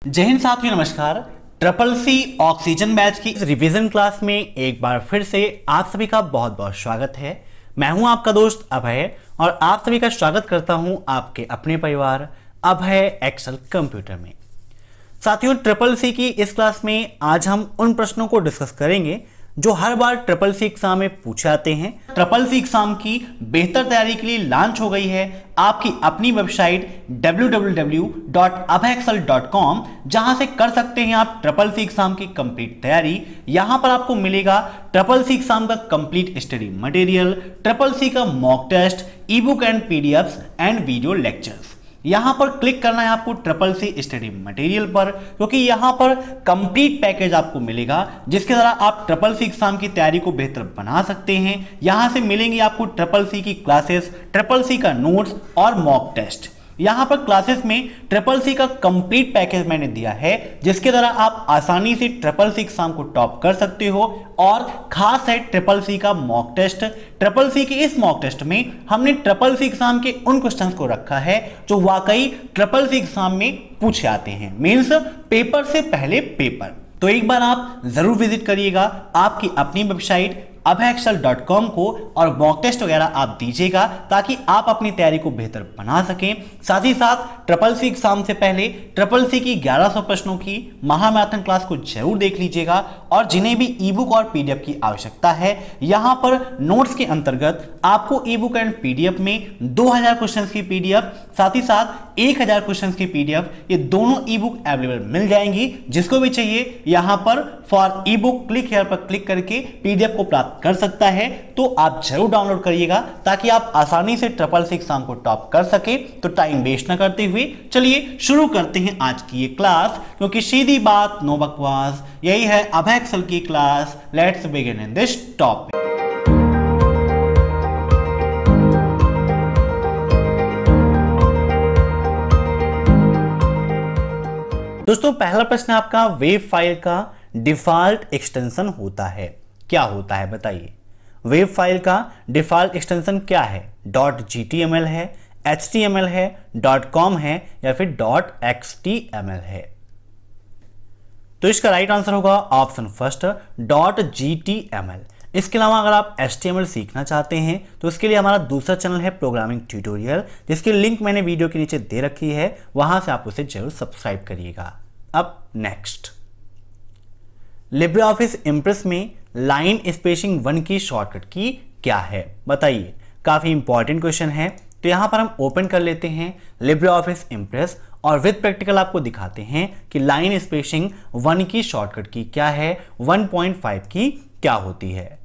जय हिंद साथियों, नमस्कार। ट्रिपल सी ऑक्सीजन बैच की रिवीजन क्लास में एक बार फिर से आप सभी का बहुत बहुत स्वागत है। मैं हूं आपका दोस्त अभय और आप सभी का स्वागत करता हूं आपके अपने परिवार अभय एक्सेल कंप्यूटर में। साथियों, ट्रिपल सी की इस क्लास में आज हम उन प्रश्नों को डिस्कस करेंगे जो हर बार ट्रिपल सी एग्जाम में पूछे आते हैं। ट्रिपल सी एग्जाम की बेहतर तैयारी के लिए लॉन्च हो गई है आपकी अपनी वेबसाइट www.abhexcel.com, जहां से कर सकते हैं आप ट्रिपल सी एग्जाम की कंप्लीट तैयारी। यहां पर आपको मिलेगा ट्रिपल सी एग्जाम का complete study material, triple C का mock test, e book and PDFs and video lectures. यहां पर क्लिक करना है आपको ट्रिपल सी स्टडी मटेरियल पर, क्योंकि यहां पर कंप्लीट पैकेज आपको मिलेगा जिसके द्वारा आप ट्रिपल सी एग्जाम की तैयारी को बेहतर बना सकते हैं। यहां से मिलेंगे आपको ट्रिपल सी की क्लासेस, ट्रिपल सी का नोट्स और मॉक टेस्ट। यहां पर क्लासेस में ट्रिपल सी का कंप्लीट पैकेज मैंने दिया है जिसके द्वारा आप आसानी से ट्रिपल सी एग्जाम को टॉप कर सकते हो। और खास है ट्रिपल सी का मॉक टेस्ट। ट्रिपल सी के इस मॉक टेस्ट में हमने ट्रिपल सी एग्जाम के उन क्वेश्चंस को रखा है जो वाकई ट्रिपल सी एग्जाम में पूछे आते हैं, मींस पेपर से पहले पेपर। तो एक बार आप जरूर विजिट करिएगा आपकी अपनी वेबसाइट abhexcel.com को और मॉक टेस्ट वगैरह आप दीजिएगा ताकि आप अपनी तैयारी को बेहतर बना सकें। साथ ही साथ ट्रिपल सी एग्जाम से पहले ट्रिपल सी की 1100 प्रश्नों की महामैराथन क्लास को जरूर देख लीजिएगा। और जिन्हें भी ई बुक और पीडीएफ की आवश्यकता है, यहां पर नोट्स के अंतर्गत आपको ई बुक एंड पीडीएफ में 2000 क्वेश्चंस की पीडीएफ, साथ ही साथ 1000 क्वेश्चंस की पीडीएफ, ये दोनों ई बुक अवेलेबल मिल जाएंगी। जिसको भी चाहिए यहां पर for E book click here पर क्लिक करके पीडीएफ को प्राप्त कर सकता है। तो आप जरूर डाउनलोड करिएगा ताकि आप आसानी से ट्रिपल सी एग्जाम को टॉप कर सके। तो टाइम वेस्ट न करते हुए चलिए शुरू करते हैं आज की ये क्लास, क्योंकि सीधी बात नो बकवास, यही है अभय एक्सेल की class. Let's begin in this topic. दोस्तों, पहला प्रश्न आपका वेब फाइल का डिफॉल्ट एक्सटेंशन होता है, क्या होता है बताइए। वेब फाइल का डिफॉल्ट एक्सटेंशन क्या है? .html है, HTML है, .com है या फिर .xtml है? तो इसका राइट आंसर होगा ऑप्शन फर्स्ट .gtml। इसके अलावा अगर आप HTML सीखना चाहते हैं तो उसके लिए हमारा दूसरा चैनल है प्रोग्रामिंग ट्यूटोरियल, जिसकी लिंक मैंने वीडियो के नीचे दे रखी है, वहां से आप उसे जरूर सब्सक्राइब करिएगा। अब नेक्स्ट, लिब्रे ऑफिस इंप्रेस में लाइन स्पेसिंग 1 की शॉर्टकट की क्या है बताइए। काफी इंपॉर्टेंट क्वेश्चन है। तो यहां पर हम ओपन कर लेते हैं लिब्रे ऑफिस इंप्रेस और विद प्रैक्टिकल आपको दिखाते हैं कि लाइन स्पेसिंग 1 की शॉर्टकट की क्या है, 1.5 की क्या होती है।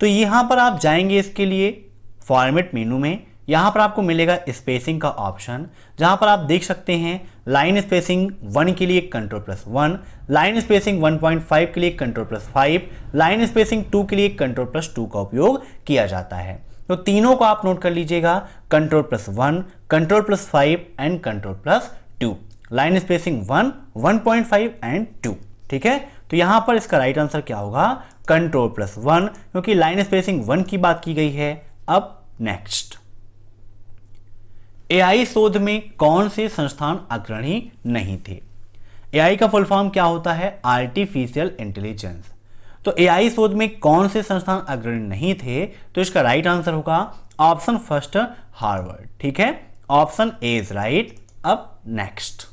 तो यहां पर आप जाएंगे इसके लिए फॉर्मेट मेनू में, यहां पर आपको मिलेगा स्पेसिंग का ऑप्शन, जहां पर आप देख सकते हैं लाइन स्पेसिंग 1 के लिए Ctrl+1, लाइन स्पेसिंग 1.5 के लिए Ctrl+5, लाइन स्पेसिंग 2 के लिए Ctrl+2 का उपयोग किया जाता है। तो तीनों को आप नोट कर लीजिएगा, Ctrl+1, Ctrl+5 and Ctrl+2। Line spacing 1, 1.5 and 2। ठीक है, तो यहां पर इसका राइट आंसर क्या होगा? Ctrl+1, क्योंकि लाइन स्पेसिंग 1 की बात की गई है। अब नेक्स्ट, एआई शोध में कौन से संस्थान अग्रणी नहीं थे? एआई का फुल फॉर्म क्या होता है? Artificial intelligence. तो एआई शोध में कौन से संस्थान अग्रणी नहीं थे? तो इसका राइट आंसर होगा ऑप्शन फर्स्ट हार्वर्ड। ठीक है, ऑप्शन ए इज राइट। अब नेक्स्ट,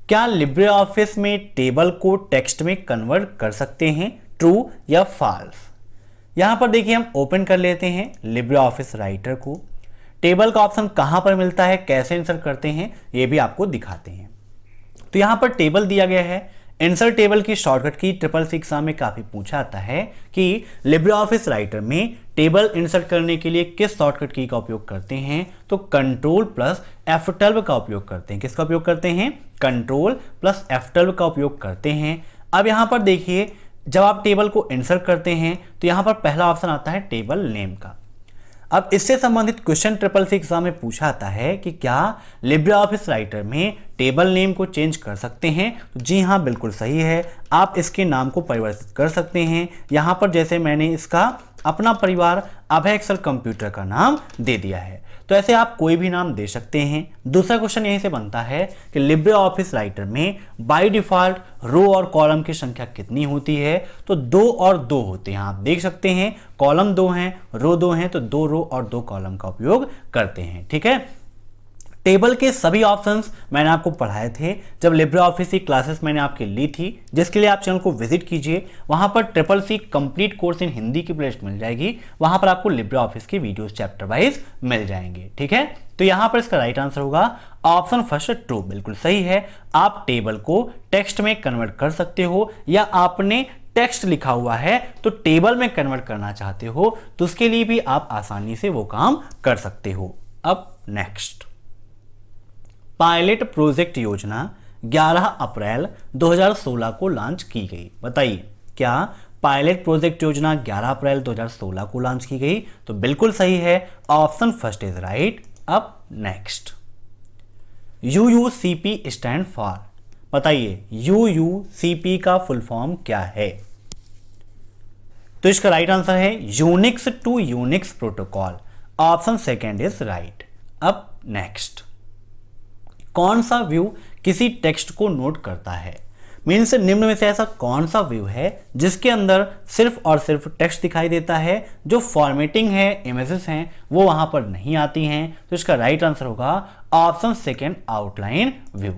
क्या लिब्रे ऑफिस में टेबल को टेक्स्ट में कन्वर्ट कर सकते हैं, ट्रू या फॉल्स? यहां पर देखिए हम ओपन कर लेते हैं लिब्रे ऑफिस राइटर को। टेबल का ऑप्शन कहां पर मिलता है, कैसे इंसर्ट करते हैं, ये भी आपको दिखाते हैं। तो यहां पर टेबल दिया गया है। इंसर्ट टेबल की शॉर्टकट की ट्रिपल सी एग्जाम में काफी पूछा आता है कि लिब्रे ऑफिस राइटर में टेबल इंसर्ट करने के लिए किस शॉर्टकट की का उपयोग करते हैं। तो Ctrl+F12 का उपयोग करते हैं। किसका उपयोग करते हैं? Ctrl+F12 का उपयोग करते हैं। अब यहां पर देखिए, जब आप टेबल को इंसर्ट करते हैं तो यहां पर पहला ऑप्शन आता है टेबल नेम का। अब इससे संबंधित क्वेश्चन ट्रिपल सी एग्जाम में पूछा आता है कि क्या लिब्रे ऑफिस राइटर में टेबल नेम को चेंज कर सकते हैं? तो जी हाँ, बिल्कुल सही है। आप इसके नाम को परिवर्तित कर सकते हैं। यहाँ पर जैसे मैंने इसका अपना परिवार अभय एक्सेल कंप्यूटर का नाम दे दिया है। तो ऐसे आप कोई भी नाम दे सकते हैं। दूसरा क्वेश्चन यहीं से बनता है कि लिब्रे ऑफिस राइटर में बाय डिफॉल्ट रो और कॉलम की संख्या कितनी होती है, तो 2 और 2 होते हैं। आप देख सकते हैं कॉलम 2 हैं, रो 2 हैं, तो 2 रो और 2 कॉलम का उपयोग करते हैं। ठीक है, टेबल के सभी ऑप्शंस मैंने आपको पढ़ाए थे जब लिब्रे ऑफिस की क्लासेस मैंने आपकी ली थी, जिसके लिए आप चैनल को विजिट कीजिए। वहां पर CCC complete course in Hindi की प्लेलिस्ट मिल जाएगी, वहां पर आपको लिब्रे ऑफिस की वीडियोस चैप्टर वाइज मिल जाएंगे। ठीक है, तो यहां पर इसका राइट आंसर होगा ऑप्शन फर्स्ट ट्रू, बिल्कुल सही है। आप टेबल को टेक्स्ट में कन्वर्ट कर सकते हो, या आपने टेक्स्ट लिखा हुआ है तो टेबल में कन्वर्ट करना चाहते हो तो उसके लिए भी आप आसानी से वो काम कर सकते हो। अब नेक्स्ट, पायलट प्रोजेक्ट योजना 11 अप्रैल 2016 को लॉन्च की गई। बताइए, क्या पायलट प्रोजेक्ट योजना 11 अप्रैल 2016 को लॉन्च की गई? तो बिल्कुल सही है, ऑप्शन फर्स्ट इज राइट। अब नेक्स्ट, UUCP स्टैंड फॉर, बताइए UUCP का फुल फॉर्म क्या है? तो इसका राइट आंसर है Unix to Unix protocol, option second is right. अब नेक्स्ट, कौन सा व्यू किसी टेक्स्ट को नोट करता है? मीन्स निम्न में से ऐसा कौन सा व्यू है जिसके अंदर सिर्फ और सिर्फ टेक्स्ट दिखाई देता है, जो फॉर्मेटिंग है, इमेजेस हैं, वो वहां पर नहीं आती हैं? तो इसका राइट आंसर होगा ऑप्शन सेकेंड, आउटलाइन व्यू।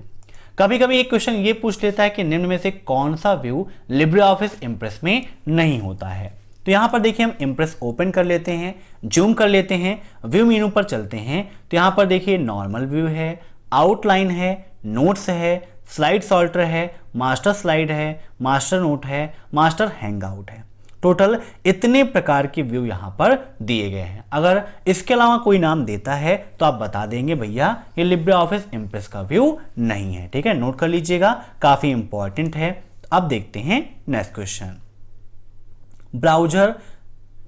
कभी कभी एक क्वेश्चन ये पूछ लेता है कि निम्न में से कौन सा व्यू लिब्रे ऑफिस इम्प्रेस में नहीं होता है। तो यहां पर देखिए, हम इम्प्रेस ओपन कर लेते हैं, जूम कर लेते हैं, व्यू मेनू पर चलते हैं, तो यहां पर देखिए नॉर्मल व्यू है, आउटलाइन है, नोट्स है, स्लाइड सॉल्टर है, मास्टर स्लाइड है, मास्टर नोट है, मास्टर हैंगआउट है। टोटल इतने प्रकार के व्यू यहां पर दिए गए हैं। अगर इसके अलावा कोई नाम देता है तो आप बता देंगे भैया ये लिब्रे ऑफिस इम्प्रेस का व्यू नहीं है। ठीक है, नोट कर लीजिएगा, काफी इंपॉर्टेंट है। अब देखते हैं नेक्स्ट क्वेश्चन। ब्राउजर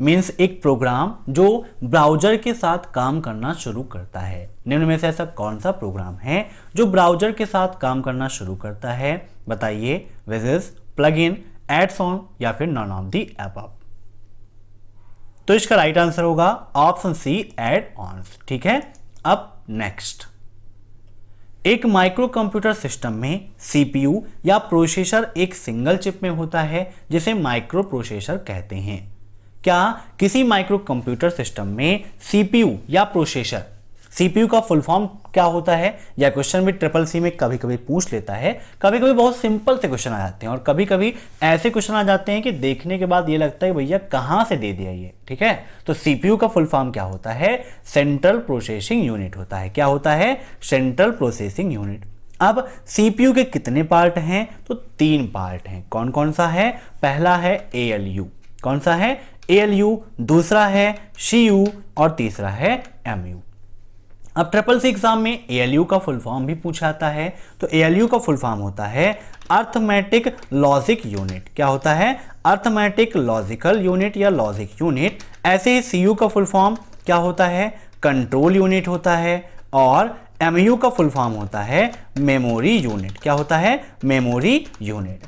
मीन्स एक प्रोग्राम जो ब्राउजर के साथ काम करना शुरू करता है। निम्न में से ऐसा कौन सा प्रोग्राम है जो ब्राउजर के साथ काम करना शुरू करता है? बताइए, विजेस, प्लगइन, एड्स ऑन या फिर नॉन ऑफ द अबव। तो इसका राइट आंसर होगा ऑप्शन सी, एड ऑन्स। ठीक है, अब नेक्स्ट, एक माइक्रो कंप्यूटर सिस्टम में CPU या प्रोसेसर एक सिंगल चिप में होता है जिसे माइक्रो प्रोसेसर कहते हैं। क्या किसी माइक्रो कंप्यूटर सिस्टम में CPU या प्रोसेसर, CPU का फुल फॉर्म क्या होता है? यह क्वेश्चन भी CCC में कभी कभी पूछ लेता है। कभी कभी बहुत सिंपल से क्वेश्चन आ जाते हैं और कभी कभी ऐसे क्वेश्चन आ जाते हैं कि देखने के बाद ये लगता है भैया कहां से दे दिया ये। ठीक है, तो CPU का फुल फॉर्म क्या होता है? सेंट्रल प्रोसेसिंग यूनिट होता है। क्या होता है? Central processing unit. अब CPU के कितने पार्ट हैं? तो 3 पार्ट हैं। कौन कौन सा है? पहला है ALU। कौन सा है? ALU। दूसरा है CU और तीसरा है MU। अब CCC एग्जाम में ALU का फुल फॉर्म भी पूछा जाता है। तो ALU का फुल फॉर्म होता है अर्थमेटिक लॉजिक यूनिट। क्या होता है? अर्थमेटिक लॉजिकल यूनिट या लॉजिक यूनिट। ऐसे ही CU का फुल फॉर्म क्या होता है? कंट्रोल यूनिट होता है। और MU का फुल फॉर्म होता है मेमोरी यूनिट। क्या होता है? Memory unit.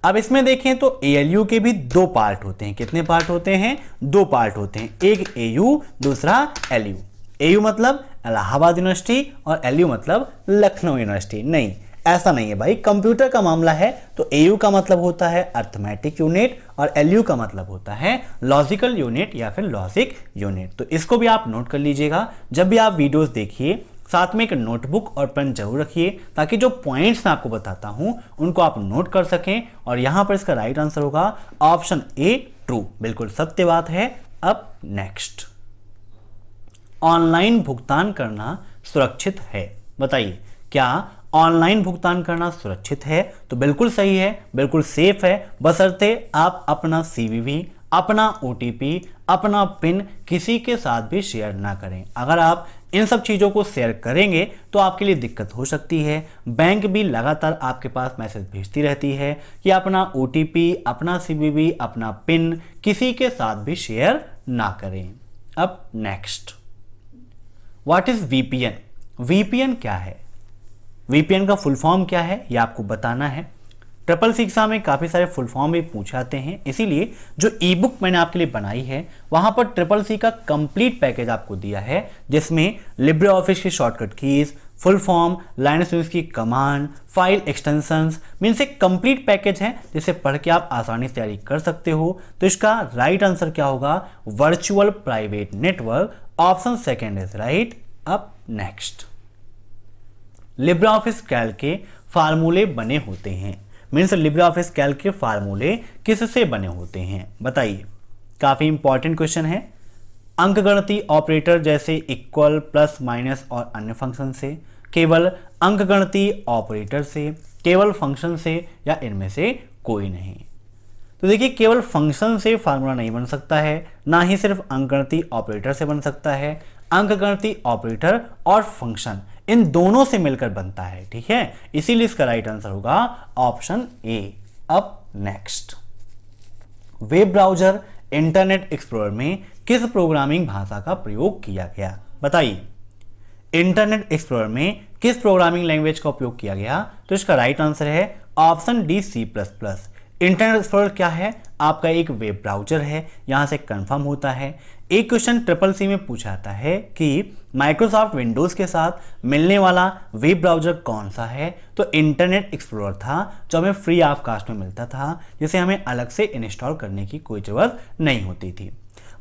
अब इसमें देखें तो ALU के भी 2 पार्ट होते हैं। कितने पार्ट होते हैं? 2 पार्ट होते हैं, एक AU, दूसरा LU। AU मतलब इलाहाबाद यूनिवर्सिटी और LU मतलब लखनऊ यूनिवर्सिटी। नहीं, ऐसा नहीं है भाई, कंप्यूटर का मामला है तो AU का मतलब होता है अर्थमेटिक यूनिट और LU का मतलब होता है लॉजिकल यूनिट या फिर लॉजिक यूनिट। तो इसको भी आप नोट कर लीजिएगा। जब भी आप वीडियोस देखिए साथ में एक नोटबुक और पेन जरूर रखिए ताकि जो पॉइंट्स मैं आपको बताता हूं उनको आप नोट कर सकें। और यहां पर इसका राइट आंसर होगा ऑप्शन ए, ट्रू। बिल्कुल सत्य बात है। अब नेक्स्ट, ऑनलाइन भुगतान करना सुरक्षित है। बताइए, क्या ऑनलाइन भुगतान करना सुरक्षित है? तो बिल्कुल सही है, बिल्कुल सेफ है, बशर्ते आप अपना CVV, अपना OTP, अपना पिन किसी के साथ भी शेयर ना करें। अगर आप इन सब चीज़ों को शेयर करेंगे तो आपके लिए दिक्कत हो सकती है। बैंक भी लगातार आपके पास मैसेज भेजती रहती है कि अपना OTP, अपना CVV, अपना पिन किसी के साथ भी शेयर ना करें। अब next, what is VPN? VPN क्या है? VPN का फुल फॉर्म क्या है ये आपको बताना है। ट्रिपल सी एग्जाम में काफ़ी सारे फुल फॉर्म भी पूछे जाते हैं, इसीलिए जो ई बुक मैंने आपके लिए बनाई है वहाँ पर ट्रिपल सी का कंप्लीट पैकेज आपको दिया है, जिसमें लिब्रे ऑफिस की shortcut keys, full form, Linux use की कमांड, फाइल एक्सटेंशंस, मीन्स एक कंप्लीट पैकेज है जिसे पढ़ के आप आसानी से तैयारी कर सकते हो। तो इसका राइट आंसर क्या होगा? Virtual private network, option second is right. अब नेक्स्ट, लिब्रे ऑफिस कैल्क के फार्मूले बने होते हैं, मीन्स लिब्रे ऑफिस कैल्क के फार्मूले किससे बने होते हैं बताइए। काफी इंपॉर्टेंट क्वेश्चन है। अंकगणितीय ऑपरेटर जैसे इक्वल, प्लस, माइनस और अन्य फंक्शन से, केवल अंकगणितीय ऑपरेटर से, केवल फंक्शन से, या इनमें से कोई नहीं। तो देखिए, केवल फंक्शन से फार्मूला नहीं बन सकता है, ना ही सिर्फ अंकगणितीय ऑपरेटर से बन सकता है। अंकगणितीय ऑपरेटर और फंक्शन इन दोनों से मिलकर बनता है, ठीक है। इसीलिए इसका राइट आंसर होगा ऑप्शन ए। अब next, web browser internet explorer में किस प्रोग्रामिंग भाषा का प्रयोग किया गया बताइए। इंटरनेट एक्सप्लोरर में किस प्रोग्रामिंग लैंग्वेज का उपयोग किया गया? तो इसका राइट आंसर है option D, C++। Internet explorer क्या है? आपका एक वेब ब्राउजर है, यहां से कंफर्म होता है। एक क्वेश्चन ट्रिपल सी में पूछा जाता है कि माइक्रोसॉफ्ट विंडोज के साथ मिलने वाला वेब ब्राउजर कौन सा है? तो इंटरनेट एक्सप्लोरर था, जो हमें फ्री ऑफ कास्ट में मिलता था, जिसे हमें अलग से इंस्टॉल करने की कोई जरूरत नहीं होती थी।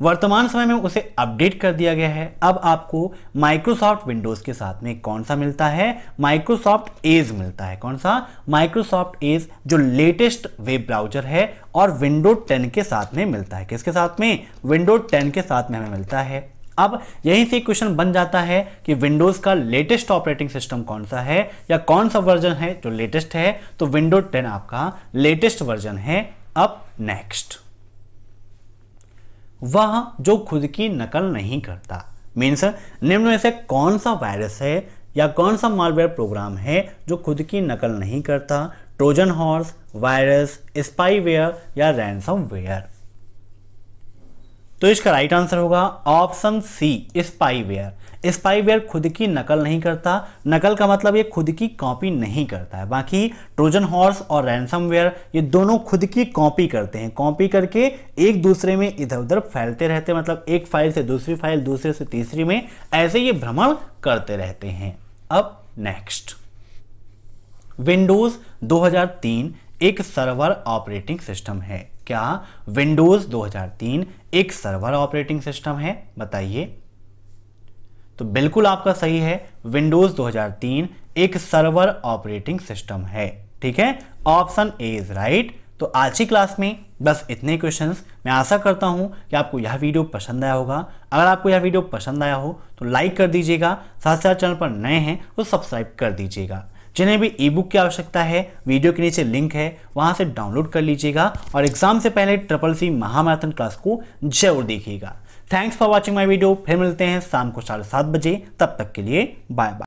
वर्तमान समय में उसे अपडेट कर दिया गया है। अब आपको माइक्रोसॉफ्ट विंडोज के साथ में कौन सा मिलता है? माइक्रोसॉफ्ट एज मिलता है। कौन सा? माइक्रोसॉफ्ट एज, जो लेटेस्ट वेब ब्राउजर है और विंडो 10 के साथ में मिलता है। किसके साथ में? विंडो 10 के साथ में हमें मिलता है। अब यहीं से क्वेश्चन बन जाता है कि विंडोज का लेटेस्ट ऑपरेटिंग सिस्टम कौन सा है, या कौन सा वर्जन है जो लेटेस्ट है? तो विंडो 10 आपका लेटेस्ट वर्जन है। अब नेक्स्ट, वह जो खुद की नकल नहीं करता, मीन्स निम्न में से कौन सा वायरस है या कौन सा मालवेयर प्रोग्राम है जो खुद की नकल नहीं करता? ट्रोजन हॉर्स, वायरस, स्पाईवेयर या रैनसमवेयर? तो इसका राइट आंसर होगा ऑप्शन सी, स्पाईवेयर। स्पाईवेयर खुद की नकल नहीं करता। नकल का मतलब ये खुद की कॉपी नहीं करता है। बाकी ट्रोजन हॉर्स और रैनसमवेयर ये दोनों खुद की कॉपी करते हैं। कॉपी करके एक दूसरे में इधर उधर फैलते रहते हैं, मतलब एक फाइल से दूसरी फाइल, दूसरे से तीसरी में, ऐसे ये भ्रमण करते रहते हैं। अब नेक्स्ट, विंडोज 2003 एक सर्वर ऑपरेटिंग सिस्टम है। क्या विंडोज 2003 एक सर्वर ऑपरेटिंग सिस्टम है बताइए। तो बिल्कुल आपका सही है, विंडोज 2003 एक सर्वर ऑपरेटिंग सिस्टम है, ठीक है। Option A is right. तो आज की क्लास में बस इतने क्वेश्चंस। मैं आशा करता हूं कि आपको यह वीडियो पसंद आया होगा। अगर आपको यह वीडियो पसंद आया हो तो लाइक कर दीजिएगा, साथ साथ चैनल पर नए हैं तो सब्सक्राइब कर दीजिएगा। जिन्हें भी ई बुक की आवश्यकता है, वीडियो के नीचे लिंक है, वहां से डाउनलोड कर लीजिएगा और एग्जाम से पहले ट्रिपल सी महामैराथन क्लास को जरूर देखिएगा। Thanks for watching my video. फिर मिलते हैं शाम को 7:30 बजे। तब तक के लिए बाय बाय।